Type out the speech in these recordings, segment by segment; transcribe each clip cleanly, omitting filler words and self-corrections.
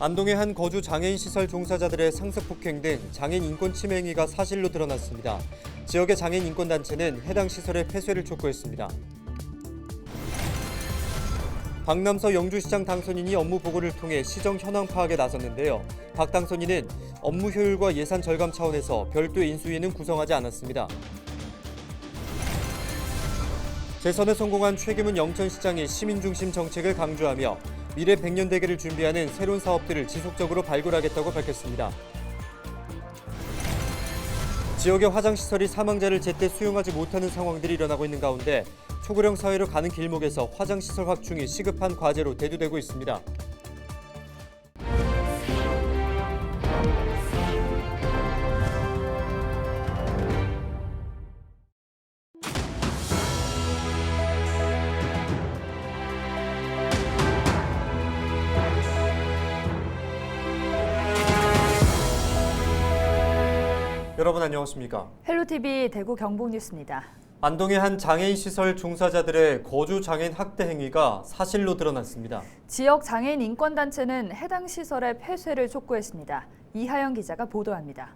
안동의 한 거주 장애인 시설 종사자들의 상습 폭행 등 장애인 인권 침해 행위가 사실로 드러났습니다. 지역의 장애인 인권단체는 해당 시설의 폐쇄를 촉구했습니다. 박남서 영주시장 당선인이 업무 보고를 통해 시정 현황 파악에 나섰는데요. 박 당선인은 업무 효율과 예산 절감 차원에서 별도의 인수위는 구성하지 않았습니다. 재선에 성공한 최규문 영천시장이 시민중심 정책을 강조하며 미래 100년 대계를 준비하는 새로운 사업들을 지속적으로 발굴하겠다고 밝혔습니다. 지역의 화장시설이 사망자를 제때 수용하지 못하는 상황들이 일어나고 있는 가운데 초고령 사회로 가는 길목에서 화장시설 확충이 시급한 과제로 대두되고 있습니다. 여러분 안녕하십니까? 헬로티비 대구 경북 뉴스입니다. 안동의 한 장애인 시설 종사자들의 거주 장애인 학대 행위가 사실로 드러났습니다. 지역 장애인 인권단체는 해당 시설의 폐쇄를 촉구했습니다. 이하영 기자가 보도합니다.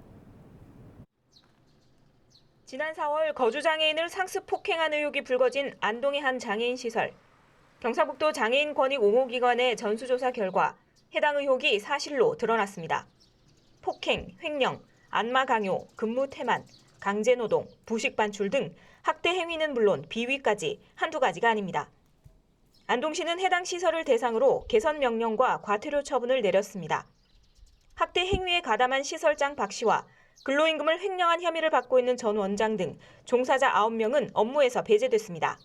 지난 4월 거주 장애인을 상습 폭행한 의혹이 불거진 안동의 한 장애인 시설. 경상북도 장애인 권익 옹호기관의 전수조사 결과 해당 의혹이 사실로 드러났습니다. 폭행, 횡령, 안마 강요, 근무 태만, 강제노동, 부식 반출 등 학대 행위는 물론 비위까지 한두 가지가 아닙니다. 안동시는 해당 시설을 대상으로 개선 명령과 과태료 처분을 내렸습니다. 학대 행위에 가담한 시설장 박 씨와 근로임금을 횡령한 혐의를 받고 있는 전 원장 등 종사자 9명은 업무에서 배제됐습니다.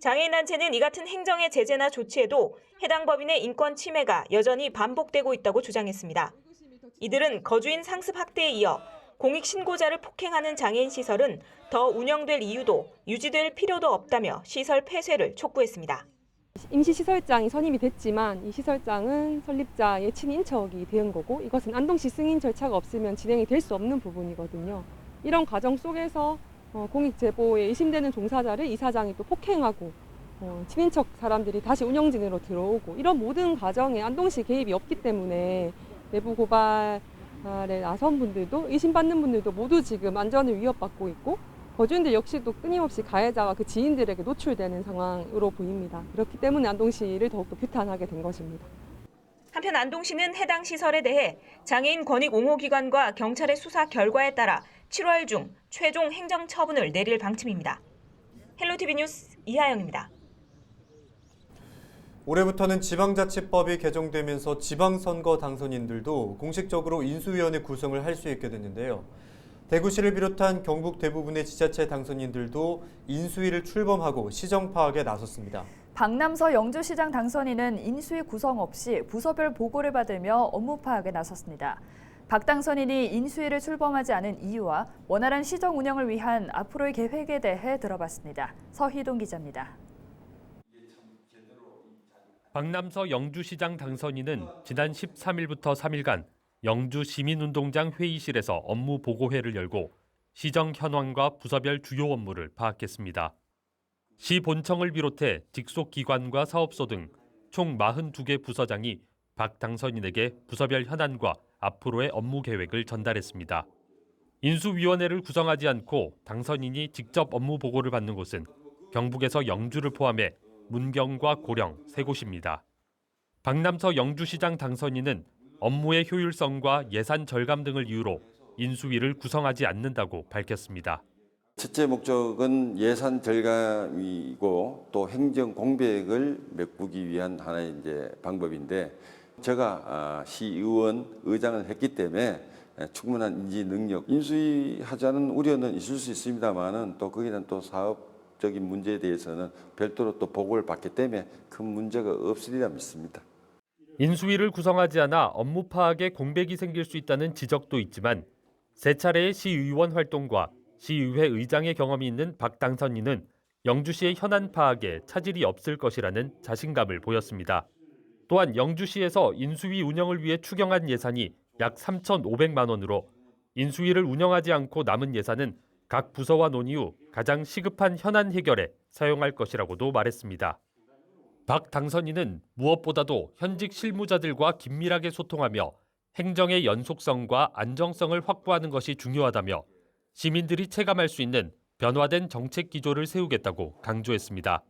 장애인단체는 이 같은 행정의 제재나 조치에도 해당 법인의 인권 침해가 여전히 반복되고 있다고 주장했습니다. 이들은 거주인 상습 학대에 이어 공익신고자를 폭행하는 장애인 시설은 더 운영될 이유도 유지될 필요도 없다며 시설 폐쇄를 촉구했습니다. 임시시설장이 선임이 됐지만 이 시설장은 설립자의 친인척이 된 거고 이것은 안동시 승인 절차가 없으면 진행이 될 수 없는 부분이거든요. 이런 과정 속에서 공익제보에 의심되는 종사자를 이사장이 또 폭행하고 친인척 사람들이 다시 운영진으로 들어오고 이런 모든 과정에 안동시 개입이 없기 때문에 내부 고발에 나선 분들도 의심받는 분들도 모두 지금 안전을 위협받고 있고 거주인들 역시도 끊임없이 가해자와 그 지인들에게 노출되는 상황으로 보입니다. 그렇기 때문에 안동시를 더욱더 규탄하게 된 것입니다. 한편 안동시는 해당 시설에 대해 장애인 권익 옹호기관과 경찰의 수사 결과에 따라 7월 중 최종 행정 처분을 내릴 방침입니다. 헬로티비 뉴스 이하영입니다. 올해부터는 지방자치법이 개정되면서 지방선거 당선인들도 공식적으로 인수위원회 구성을 할 수 있게 됐는데요. 대구시를 비롯한 경북 대부분의 지자체 당선인들도 인수위를 출범하고 시정 파악에 나섰습니다. 박남서 영주시장 당선인은 인수위 구성 없이 부서별 보고를 받으며 업무 파악에 나섰습니다. 박 당선인이 인수위를 출범하지 않은 이유와 원활한 시정 운영을 위한 앞으로의 계획에 대해 들어봤습니다. 서희동 기자입니다. 박남서 영주시장 당선인은 지난 13일부터 3일간 영주시민운동장 회의실에서 업무 보고회를 열고 시정 현황과 부서별 주요 업무를 파악했습니다. 시 본청을 비롯해 직속 기관과 사업소 등 총 42개 부서장이 박 당선인에게 부서별 현안과 앞으로의 업무 계획을 전달했습니다. 인수위원회를 구성하지 않고 당선인이 직접 업무 보고를 받는 곳은 경북에서 영주를 포함해 문경과 고령 3곳입니다. 박남서 영주시장 당선인은 업무의 효율성과 예산 절감 등을 이유로 인수위를 구성하지 않는다고 밝혔습니다. 첫째 목적은 예산 절감이고 또 행정 공백을 메꾸기 위한 하나의 방법인데 제가 시의원 의장을 했기 때문에 충분한 인지 능력, 인수위 하자는 우려는 있을 수 있습니다만은 또 거기는 또 사업적인 문제에 대해서는 별도로 또 보고를 받기 때문에 큰 문제가 없으리라 믿습니다. 인수위를 구성하지 않아 업무 파악에 공백이 생길 수 있다는 지적도 있지만 세 차례의 시의원 활동과 시의회 의장의 경험이 있는 박 당선인은 영주시의 현안 파악에 차질이 없을 것이라는 자신감을 보였습니다. 또한 영주시에서 인수위 운영을 위해 추경한 예산이 약 3,500만 원으로 인수위를 운영하지 않고 남은 예산은 각 부서와 논의 후 가장 시급한 현안 해결에 사용할 것이라고도 말했습니다. 박 당선인은 무엇보다도 현직 실무자들과 긴밀하게 소통하며 행정의 연속성과 안정성을 확보하는 것이 중요하다며 시민들이 체감할 수 있는 변화된 정책 기조를 세우겠다고 강조했습니다.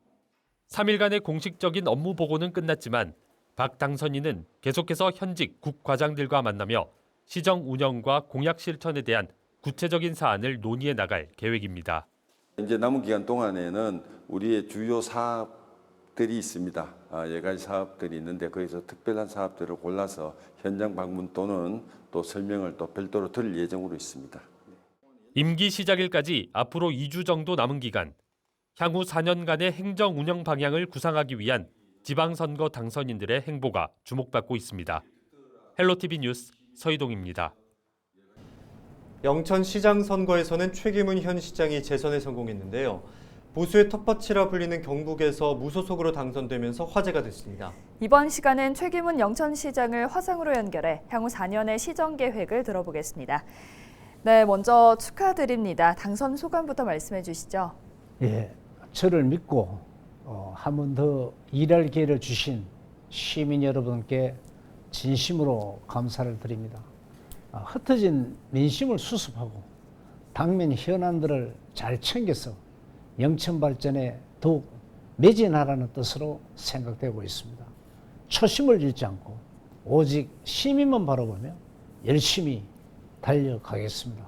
3일간의 공식적인 업무 보고는 끝났지만 박 당선인은 계속해서 현직 국과장들과 만나며 시정 운영과 공약 실천에 대한 구체적인 사안을 논의해 나갈 계획입니다. 이제 남은 기간 동안에는 우리의 주요 사업들이 있습니다. 여러 가지 사업들이 있는데 거기서 특별한 사업들을 골라서 현장 방문 또는 또 설명을 또 별도로 드릴 예정으로 있습니다. 임기 시작일까지 앞으로 2주 정도 남은 기간, 향후 4년간의 행정 운영 방향을 구상하기 위한 지방선거 당선인들의 행보가 주목받고 있습니다. 헬로티비 뉴스 서희동입니다. 영천시장 선거에서는 최기문 현 시장이 재선에 성공했는데요. 보수의 텃밭이라 불리는 경북에서 무소속으로 당선되면서 화제가 됐습니다. 이번 시간은 최기문 영천시장을 화상으로 연결해 향후 4년의 시정 계획을 들어보겠습니다. 네, 먼저 축하드립니다. 당선 소감부터 말씀해 주시죠. 예, 저를 믿고 한 번 더 일할 기회를 주신 시민 여러분께 진심으로 감사를 드립니다. 흩어진 민심을 수습하고 당면 현안들을 잘 챙겨서 영천 발전에 더욱 매진하라는 뜻으로 생각되고 있습니다. 초심을 잃지 않고 오직 시민만 바라보며 열심히 달려가겠습니다.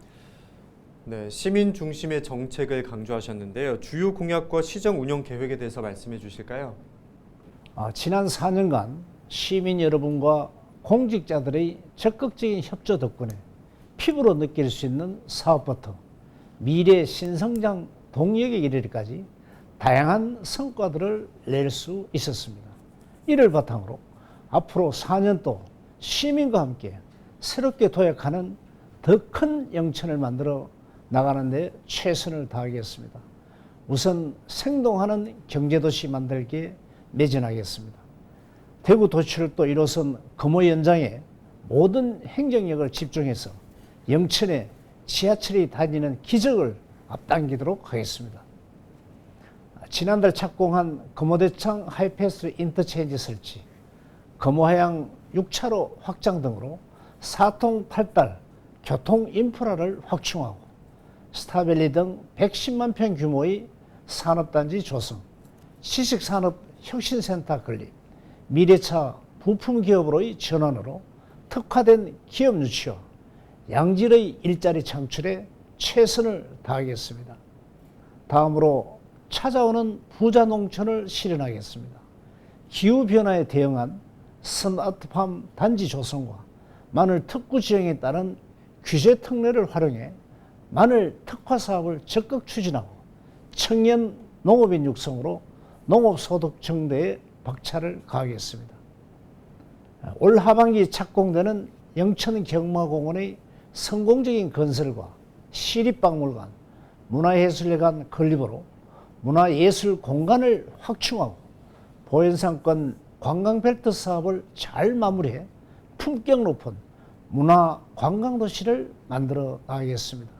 네, 시민 중심의 정책을 강조하셨는데요. 주요 공약과 시정 운영 계획에 대해서 말씀해 주실까요? 지난 4년간 시민 여러분과 공직자들의 적극적인 협조 덕분에 피부로 느낄 수 있는 사업부터 미래 신성장 동력에 이르기까지 다양한 성과들을 낼 수 있었습니다. 이를 바탕으로 앞으로 4년 또 시민과 함께 새롭게 도약하는 더 큰 영천을 만들어 나가는 데 최선을 다하겠습니다. 우선 생동하는 경제도시 만들기에 매진하겠습니다. 대구 도시철도 1호선 금호 연장에 모든 행정력을 집중해서 영천에 지하철이 다니는 기적을 앞당기도록 하겠습니다. 지난달 착공한 금호대창 하이패스 인터체인지 설치, 금호하양 6차로 확장 등으로 4통 8달 교통 인프라를 확충하고 스타밸리 등 110만 평 규모의 산업단지 조성, 지식산업 혁신센터 건립, 미래차 부품기업으로의 전환으로 특화된 기업 유치와 양질의 일자리 창출에 최선을 다하겠습니다. 다음으로 찾아오는 부자 농촌을 실현하겠습니다. 기후변화에 대응한 스마트팜 단지 조성과 마늘 특구 지형에 따른 규제 특례를 활용해 마늘 특화 사업을 적극 추진하고 청년 농업인 육성으로 농업소득 증대에 박차를 가하겠습니다. 올 하반기 착공되는 영천경마공원의 성공적인 건설과 시립박물관, 문화예술회관 건립으로 문화예술 공간을 확충하고 보현상권 관광벨트 사업을 잘 마무리해 품격 높은 문화관광도시를 만들어 나가겠습니다.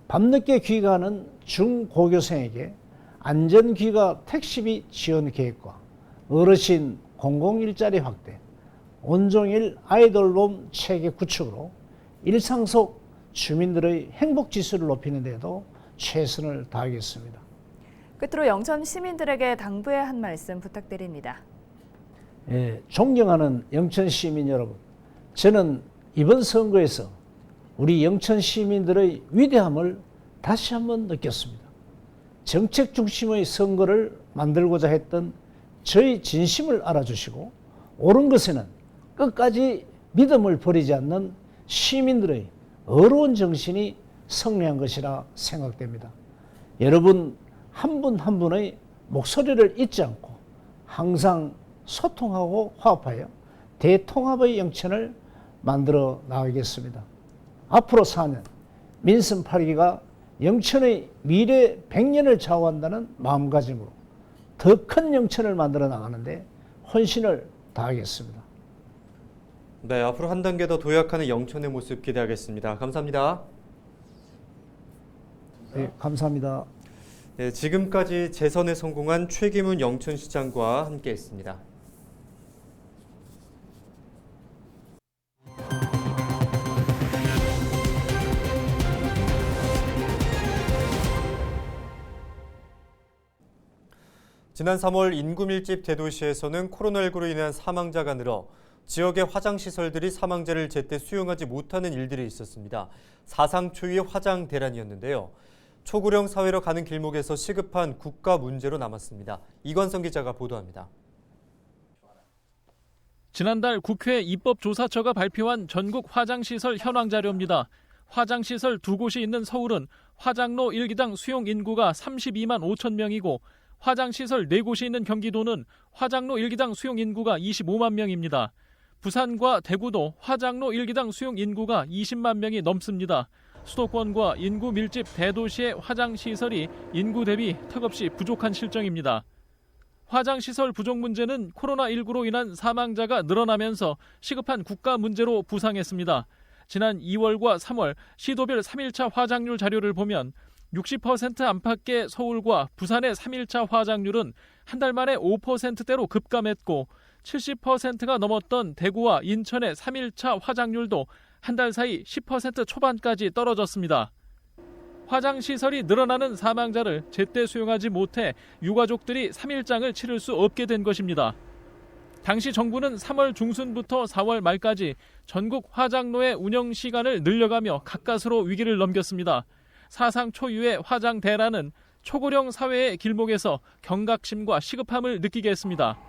밤늦게 귀가하는 중고교생에게 안전귀가 택시비 지원 계획과 어르신 공공일자리 확대, 온종일 아이돌봄 체계 구축으로 일상 속 주민들의 행복지수를 높이는 데도 최선을 다하겠습니다. 끝으로 영천 시민들에게 당부의 한 말씀 부탁드립니다. 존경하는 영천 시민 여러분, 저는 이번 선거에서 우리 영천 시민들의 위대함을 다시 한번 느꼈습니다. 정책 중심의 선거를 만들고자 했던 저희 진심을 알아주시고 옳은 것에는 끝까지 믿음을 버리지 않는 시민들의 어려운 정신이 승리한 것이라 생각됩니다. 여러분 한 분 한 분의 목소리를 잊지 않고 항상 소통하고 화합하여 대통합의 영천을 만들어 나가겠습니다. 앞으로 4년 민선 8기가 영천의 미래 100년을 좌우한다는 마음가짐으로 더 큰 영천을 만들어 나가는데 헌신을 다하겠습니다. 네, 앞으로 한 단계 더 도약하는 영천의 모습 기대하겠습니다. 감사합니다. 네, 감사합니다. 네, 지금까지 재선에 성공한 최기문 영천시장과 함께했습니다. 지난 3월 인구 밀집 대도시에서는 코로나19로 인한 사망자가 늘어 지역의 화장시설들이 사망자를 제때 수용하지 못하는 일들이 있었습니다. 사상 초유의 화장 대란이었는데요. 초고령 사회로 가는 길목에서 시급한 국가 문제로 남았습니다. 이관성 기자가 보도합니다. 지난달 국회 입법조사처가 발표한 전국 화장시설 현황 자료입니다. 화장시설 2곳이 있는 서울은 화장로 1기당 수용 인구가 32만 5천 명이고 화장시설 4곳이 있는 경기도는 화장로 1기당 수용 인구가 25만 명입니다. 부산과 대구도 화장로 1기당 수용 인구가 20만 명이 넘습니다. 수도권과 인구 밀집 대도시의 화장시설이 인구 대비 턱없이 부족한 실정입니다. 화장시설 부족 문제는 코로나19로 인한 사망자가 늘어나면서 시급한 국가 문제로 부상했습니다. 지난 2월과 3월 시도별 3일차 화장률 자료를 보면 60% 안팎의 서울과 부산의 3일차 화장률은 한 달 만에 5%대로 급감했고 70%가 넘었던 대구와 인천의 3일차 화장률도 한 달 사이 10% 초반까지 떨어졌습니다. 화장시설이 늘어나는 사망자를 제때 수용하지 못해 유가족들이 3일장을 치를 수 없게 된 것입니다. 당시 정부는 3월 중순부터 4월 말까지 전국 화장로의 운영 시간을 늘려가며 가까스로 위기를 넘겼습니다. 사상 초유의 화장 대란은 초고령 사회의 길목에서 경각심과 시급함을 느끼게 했습니다.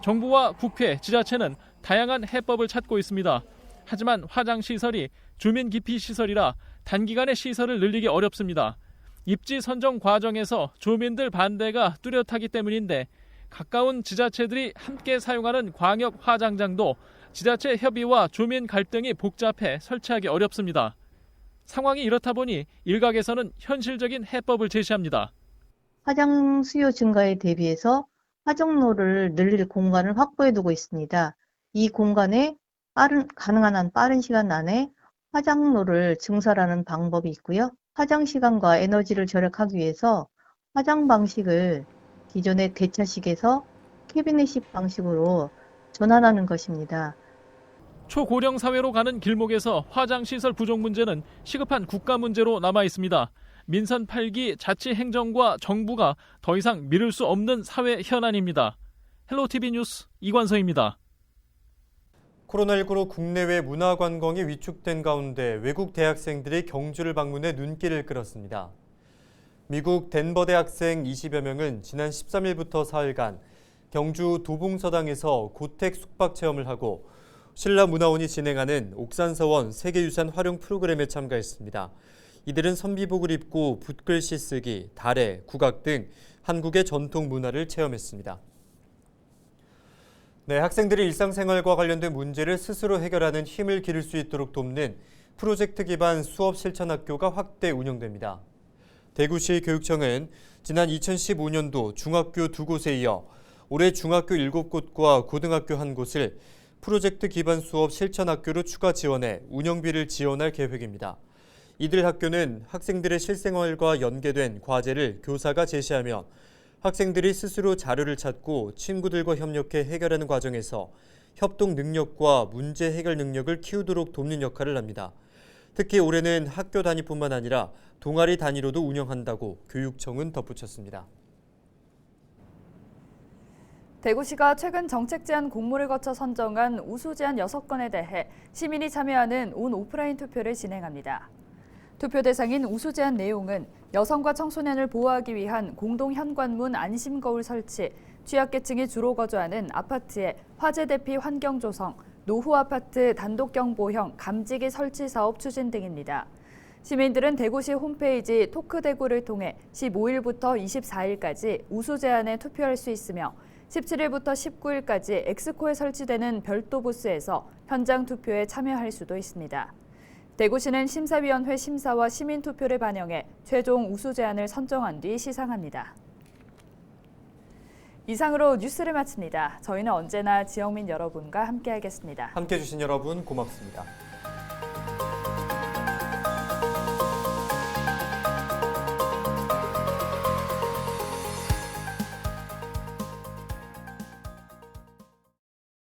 정부와 국회, 지자체는 다양한 해법을 찾고 있습니다. 하지만 화장시설이 주민 기피 시설이라 단기간에 시설을 늘리기 어렵습니다. 입지 선정 과정에서 주민들 반대가 뚜렷하기 때문인데 가까운 지자체들이 함께 사용하는 광역 화장장도 지자체 협의와 주민 갈등이 복잡해 설치하기 어렵습니다. 상황이 이렇다 보니 일각에서는 현실적인 해법을 제시합니다. 화장 수요 증가에 대비해서 화장로를 늘릴 공간을 확보해두고 있습니다. 이 공간에 가능한 한 빠른 시간 안에 화장로를 증설하는 방법이 있고요. 화장 시간과 에너지를 절약하기 위해서 화장 방식을 기존의 대차식에서 캐비넷식 방식으로 전환하는 것입니다. 초고령 사회로 가는 길목에서 화장시설 부족 문제는 시급한 국가 문제로 남아 있습니다. 민선 8기 자치행정과 정부가 더 이상 미룰 수 없는 사회 현안입니다. 헬로티비 뉴스 이관서입니다. 코로나19로 국내외 문화관광이 위축된 가운데 외국 대학생들이 경주를 방문해 눈길을 끌었습니다. 미국 덴버 대학생 20여 명은 지난 13일부터 사흘간 경주 도봉서당에서 고택 숙박 체험을 하고 신라문화원이 진행하는 옥산서원 세계유산 활용 프로그램에 참가했습니다. 이들은 선비복을 입고 붓글씨 쓰기, 달해, 국악 등 한국의 전통 문화를 체험했습니다. 네, 학생들이 일상생활과 관련된 문제를 스스로 해결하는 힘을 기를 수 있도록 돕는 프로젝트 기반 수업 실천 학교가 확대 운영됩니다. 대구시 교육청은 지난 2015년도 중학교 2곳에 이어 올해 중학교 7곳과 고등학교 1곳을 프로젝트 기반 수업 실천 학교로 추가 지원해 운영비를 지원할 계획입니다. 이들 학교는 학생들의 실생활과 연계된 과제를 교사가 제시하면 학생들이 스스로 자료를 찾고 친구들과 협력해 해결하는 과정에서 협동 능력과 문제 해결 능력을 키우도록 돕는 역할을 합니다. 특히 올해는 학교 단위뿐만 아니라 동아리 단위로도 운영한다고 교육청은 덧붙였습니다. 대구시가 최근 정책 제안 공모를 거쳐 선정한 우수 제안 6건에 대해 시민이 참여하는 온 오프라인 투표를 진행합니다. 투표 대상인 우수 제안 내용은 여성과 청소년을 보호하기 위한 공동 현관문 안심거울 설치, 취약계층이 주로 거주하는 아파트의 화재 대피 환경 조성, 노후 아파트 단독경보형 감지기 설치 사업 추진 등입니다. 시민들은 대구시 홈페이지 토크대구를 통해 15일부터 24일까지 우수 제안에 투표할 수 있으며 17일부터 19일까지 엑스코에 설치되는 별도 부스에서 현장 투표에 참여할 수도 있습니다. 대구시는 심사위원회 심사와 시민 투표를 반영해 최종 우수 제안을 선정한 뒤 시상합니다. 이상으로 뉴스를 마칩니다. 저희는 언제나 지역민 여러분과 함께하겠습니다. 함께해 주신 여러분 고맙습니다.